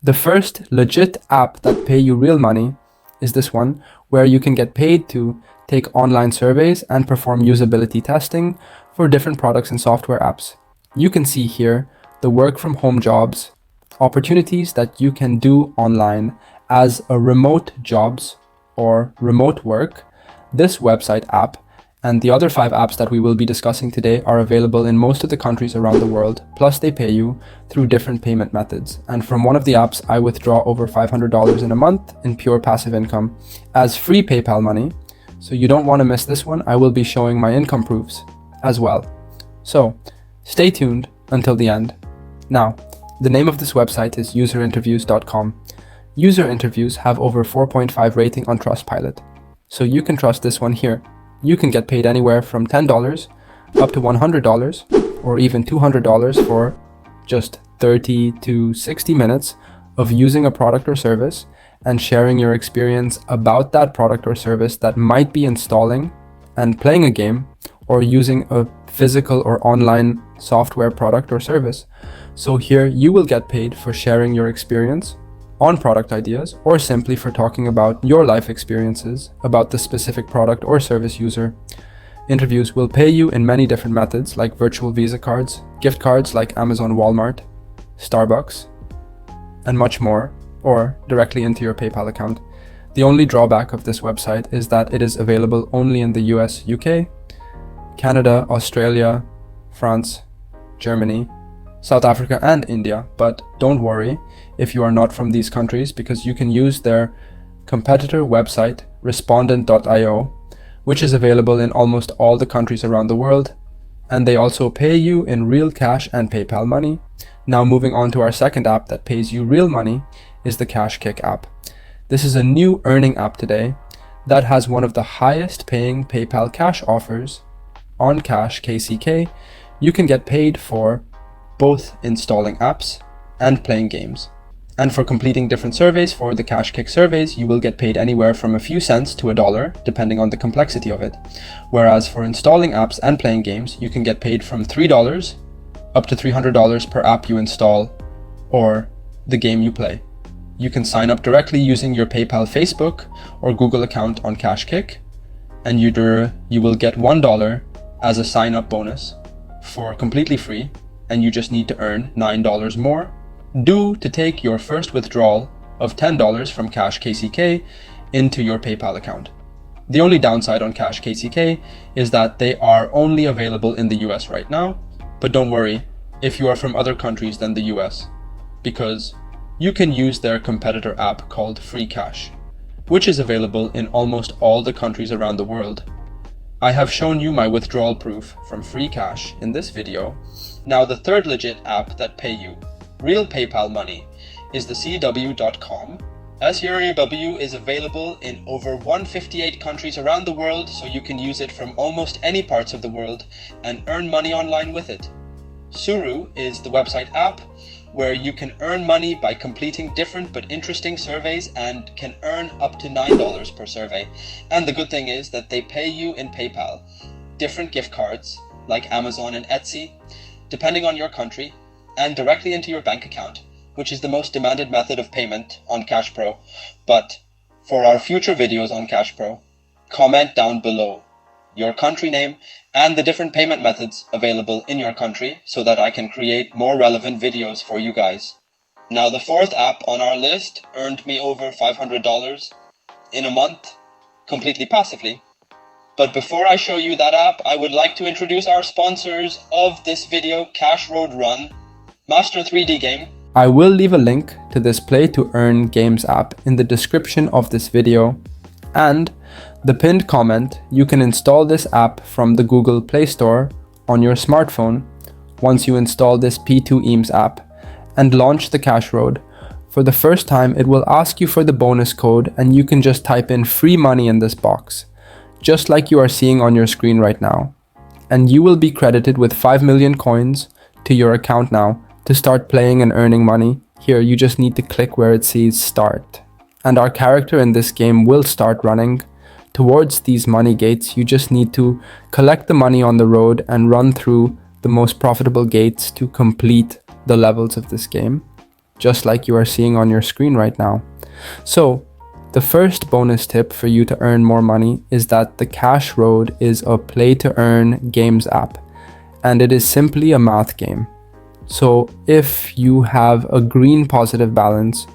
The first legit app that pay you real money is this one, where you can get paid to take online surveys and perform usability testing for different products and software apps. You can see here the work from home jobs, opportunities that you can do online as a remote jobs or remote work. This website app and the other 5 apps that we will be discussing today are available in most of the countries around the world, plus they pay you through different payment methods. And from one of the apps, I withdraw over $500 in a month in pure passive income as free PayPal money. So you don't want to miss this one. I will be showing my income proofs as well. So stay tuned until the end. Now, the name of this website is userinterviews.com. User interviews have over 4.5 rating on Trustpilot. So you can trust this one here. You can get paid anywhere from $10 up to $100 or even $200 for just 30 to 60 minutes of using a product or service and sharing your experience about that product or service that might be installing and playing a game or using a physical or online software product or service. So here you will get paid for sharing your experience on product ideas or simply for talking about your life experiences about the specific product or service user. Interviews will pay you in many different methods like virtual Visa cards, gift cards like Amazon, Walmart, Starbucks, and much more, or directly into your PayPal account. The only drawback of this website is that it is available only in the US, UK, Canada, Australia, France, Germany, South Africa, and India. But don't worry if you are not from these countries, because you can use their competitor website, respondent.io, which is available in almost all the countries around the world, and they also pay you in real cash and PayPal money. Now moving on to our second app that pays you real money is the CashKick app. This is a new earning app today that has one of the highest paying PayPal cash offers on Cash KCK. You can get paid for both installing apps and playing games. And for completing different surveys, for the CashKick surveys, you will get paid anywhere from a few cents to $1, depending on the complexity of it. Whereas for installing apps and playing games, you can get paid from $3 up to $300 per app you install or the game you play. You can sign up directly using your PayPal, Facebook, or Google account on CashKick, and you will get $1 as a sign-up bonus for completely free, and you just need to earn $9 more due to take your first withdrawal of $10 from Cash KCK into your PayPal account. The only downside on Cash KCK is that they are only available in the US right now, but don't worry if you are from other countries than the US, because you can use their competitor app called Free Cash, which is available in almost all the countries around the world. I have shown you my withdrawal proof from Free Cash in this video. Now the third legit app that pay you real PayPal money is the CW.com. SURW is available in over 158 countries around the world, so you can use it from almost any parts of the world and earn money online with it. Suru is the website app where you can earn money by completing different but interesting surveys and can earn up to $9 per survey. And the good thing is that they pay you in PayPal, different gift cards like Amazon and Etsy, depending on your country, and directly into your bank account, which is the most demanded method of payment on CashProo. But for our future videos on CashProo, comment down below your country name and the different payment methods available in your country so that I can create more relevant videos for you guys. Now the fourth app on our list earned me over $500 in a month, completely passively. But before I show you that app, I would like to introduce our sponsors of this video, Cash Road Run, Master 3D game. I will leave a link to this Play to Earn Games app in the description of this video, and the pinned comment. You can install this app from the Google Play Store on your smartphone once you install this P2Eames app and launch the Cash Road. For the first time, it will ask you for the bonus code, and you can just type in free money in this box, just like you are seeing on your screen right now. And you will be credited with 5 million coins to your account now to start playing and earning money. Here, you just need to click where it says start. And our character in this game will start running towards these money gates. You just need to collect the money on the road and run through the most profitable gates to complete the levels of this game. just like you are seeing on your screen right now. So the first bonus tip for you to earn more money is that the Cash Road is a play to earn games app, and it is simply a math game. So if you have a green positive balance,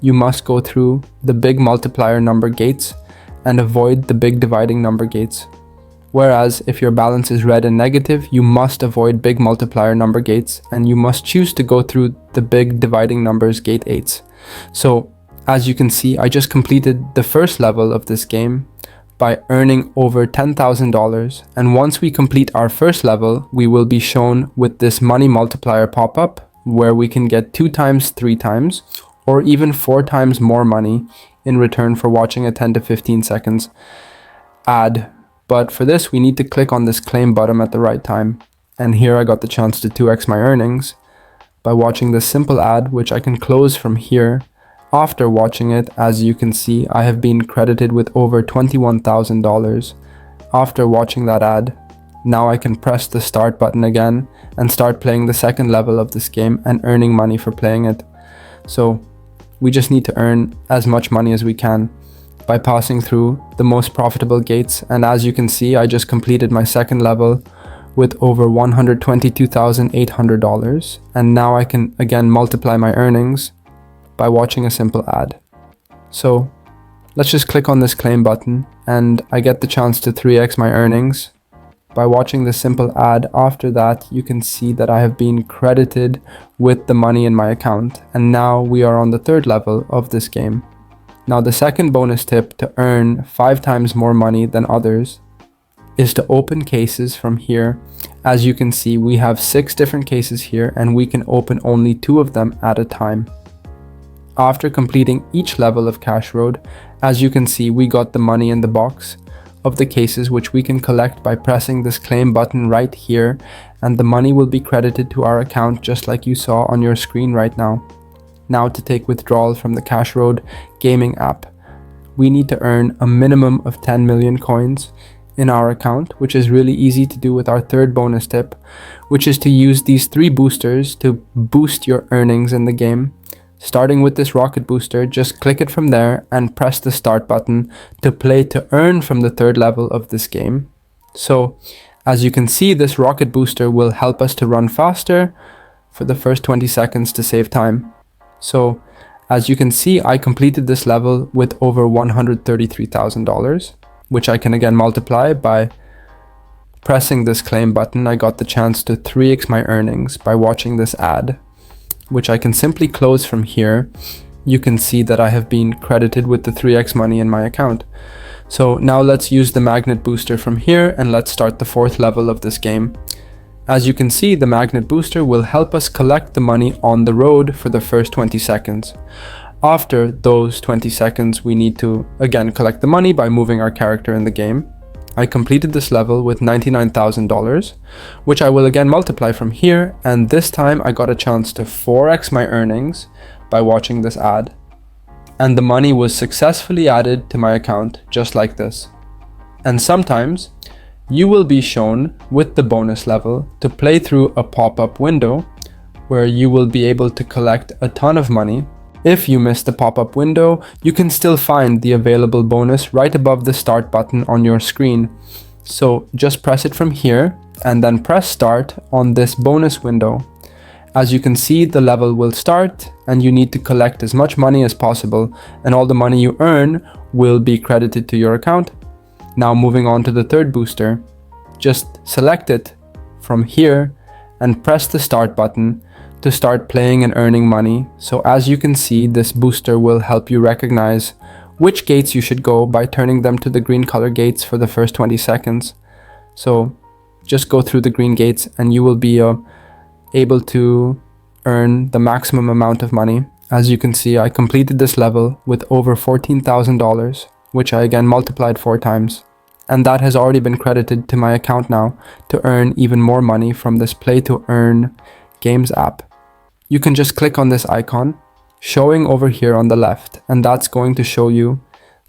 you must go through the big multiplier number gates and avoid the big dividing number gates. Whereas if your balance is red and negative, you must avoid big multiplier number gates and you must choose to go through the big dividing numbers gate 8s. So as you can see, I just completed the first level of this game by earning over $10,000, and once we complete our first level, we will be shown with this money multiplier pop-up where we can get 2 times, 3 times, or even 4 times more money in return for watching a 10 to 15 seconds ad. But for this, we need to click on this claim button at the right time. And here I got the chance to 2x my earnings by watching this simple ad, which I can close from here. After watching it, as you can see, I have been credited with over $21,000. After watching that ad, now I can press the start button again and start playing the second level of this game and earning money for playing it. So we just need to earn as much money as we can by passing through the most profitable gates. And as you can see, I just completed my second level with over $122,800. And now I can again multiply my earnings by watching a simple ad. So let's just click on this claim button and I get the chance to 3x my earnings by watching the simple ad. After that, you can see that I have been credited with the money in my account. And now we are on the third level of this game. Now the second bonus tip to earn 5 times more money than others is to open cases from here. As you can see, we have 6 different cases here and we can open only 2 of them at a time. After completing each level of Cash Road, as you can see, we got the money in the box of the cases, which we can collect by pressing this claim button right here, and the money will be credited to our account just like you saw on your screen right now. Now to take withdrawal from the Cash Road gaming app, we need to earn a minimum of 10 million coins in our account, which is really easy to do with our third bonus tip, which is to use these 3 boosters to boost your earnings in the game. Starting with this rocket booster, just click it from there and press the start button to play to earn from the third level of this game. So as you can see, this rocket booster will help us to run faster for the first 20 seconds to save time. So as you can see, I completed this level with over $133,000, which I can again multiply by pressing this claim button. I got the chance to 3x my earnings by watching this ad, which I can simply close from here. You can see that I have been credited with the 3x money in my account. So now let's use the magnet booster from here and let's start the fourth level of this game. As you can see, the magnet booster will help us collect the money on the road for the first 20 seconds. After those 20 seconds, we need to again collect the money by moving our character in the game. I completed this level with $99,000, which I will again multiply from here, and this time I got a chance to 4x my earnings by watching this ad. And the money was successfully added to my account just like this. And sometimes you will be shown with the bonus level to play through a pop-up window where you will be able to collect a ton of money. If you miss the pop-up window, you can still find the available bonus right above the start button on your screen. So just press it from here and then press start on this bonus window. As you can see, the level will start and you need to collect as much money as possible, and all the money you earn will be credited to your account. Now moving on to the third booster, just select it from here and press the start button to start playing and earning money. So as you can see, this booster will help you recognize which gates you should go by turning them to the green color gates for the first 20 seconds. So just go through the green gates and you will be able to earn the maximum amount of money. As you can see, I completed this level with over $14,000, which I again multiplied 4 times. And that has already been credited to my account now to earn even more money from this play to earn games app. You can just click on this icon showing over here on the left, and that's going to show you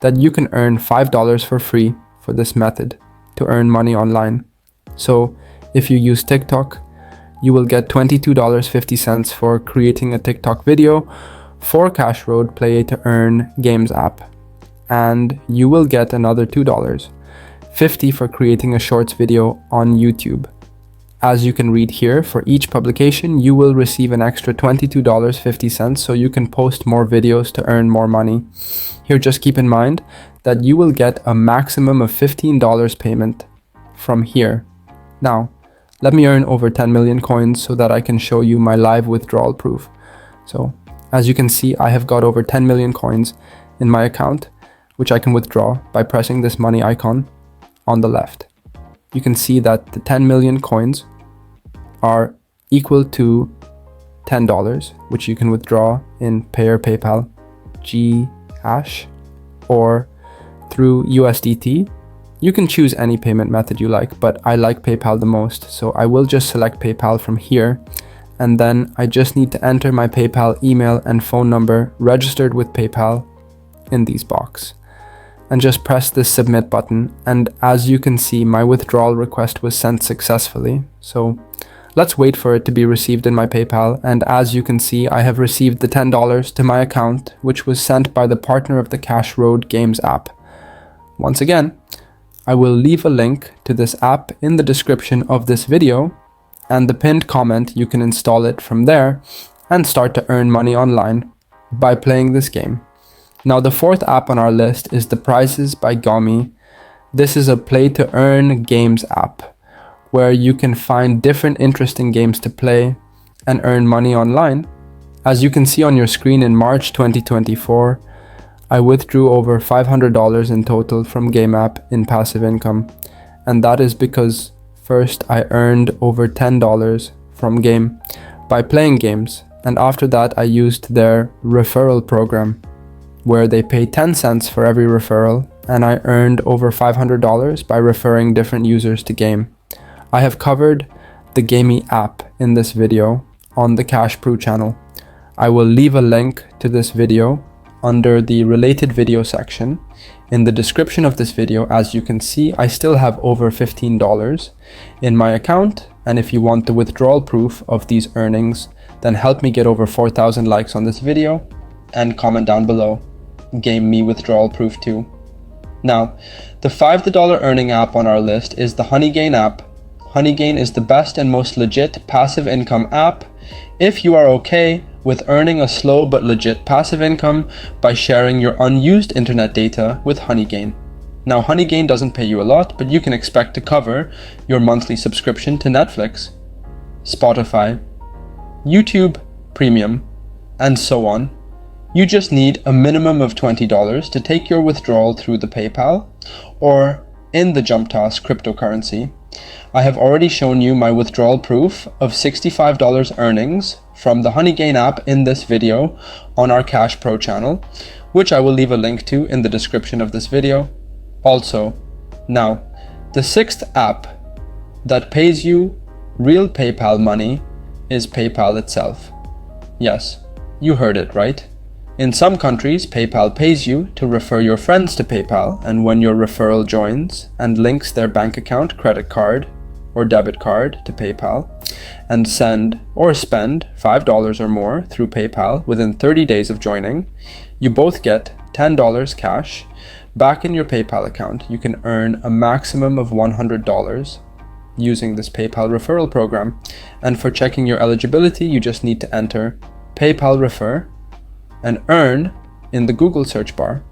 that you can earn $5 for free for this method to earn money online. So if you use TikTok, you will get $22.50 for creating a TikTok video for CashProo Play to Earn Games app. And you will get another $2.50 for creating a shorts video on YouTube. As you can read here, for each publication, you will receive an extra $22.50 so you can post more videos to earn more money. Here, just keep in mind that you will get a maximum of $15 payment from here. Now, let me earn over 10 million coins so that I can show you my live withdrawal proof. So, as you can see, I have got over 10 million coins in my account, which I can withdraw by pressing this money icon on the left. You can see that the 10 million coins are equal to $10, which you can withdraw in Payer PayPal, Gcash, or through USDT. You can choose any payment method you like, but I like PayPal the most, so I will just select PayPal from here, and then I just need to enter my PayPal email and phone number registered with PayPal in these boxes. And just press this submit button, and as you can see, my withdrawal request was sent successfully. So let's wait for it to be received in my PayPal, and as you can see, I have received the $10 to my account, which was sent by the partner of the CashProo Games app. Once again, I will leave a link to this app in the description of this video, and the pinned comment. You can install it from there and start to earn money online by playing this game. Now, the fourth app on our list is the Prizes by Gomi. This is a play to earn games app where you can find different interesting games to play and earn money online. As you can see on your screen, in March 2024, I withdrew over $500 in total from Game app in passive income. And that is because first I earned over $10 from Game by playing games. And after that, I used their referral program, where they pay 10 cents for every referral, and I earned over $500 by referring different users to Game. I have covered the Gamey app in this video on the CashProo channel. I will leave a link to this video under the related video section in the description of this video. As you can see, I still have over $15 in my account, and if you want the withdrawal proof of these earnings, then help me get over 4,000 likes on this video and comment down below. Game me withdrawal proof too. Now, the $5 earning app on our list is the Honeygain app. Honeygain is the best and most legit passive income app if you are okay with earning a slow but legit passive income by sharing your unused internet data with Honeygain. Now, Honeygain doesn't pay you a lot, but you can expect to cover your monthly subscription to Netflix, Spotify, YouTube Premium, and so on. You just need a minimum of $20 to take your withdrawal through the PayPal or in the JumpToss cryptocurrency. I have already shown you my withdrawal proof of $65 earnings from the Honeygain app in this video on our CashProo channel, which I will leave a link to in the description of this video. Also, now, the sixth app that pays you real PayPal money is PayPal itself. Yes, you heard it right. In some countries, PayPal pays you to refer your friends to PayPal, and when your referral joins and links their bank account, credit card, or debit card to PayPal and send or spend $5 or more through PayPal within 30 days of joining, you both get $10 cash back in your PayPal account. You can earn a maximum of $100 using this PayPal referral program. And for checking your eligibility, you just need to enter PayPal refer and earn in the Google search bar.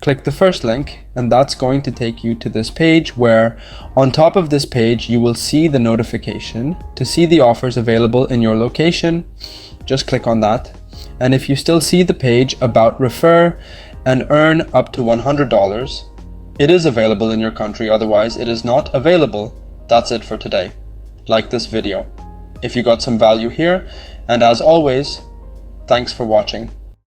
Click the first link, and that's going to take you to this page where on top of this page you will see the notification to see the offers available in your location. Just click on that, and if you still see the page about refer and earn up to $100, it is available in your country, otherwise it is not available. That's it for today. Like this video if you got some value here, and as always, thanks for watching.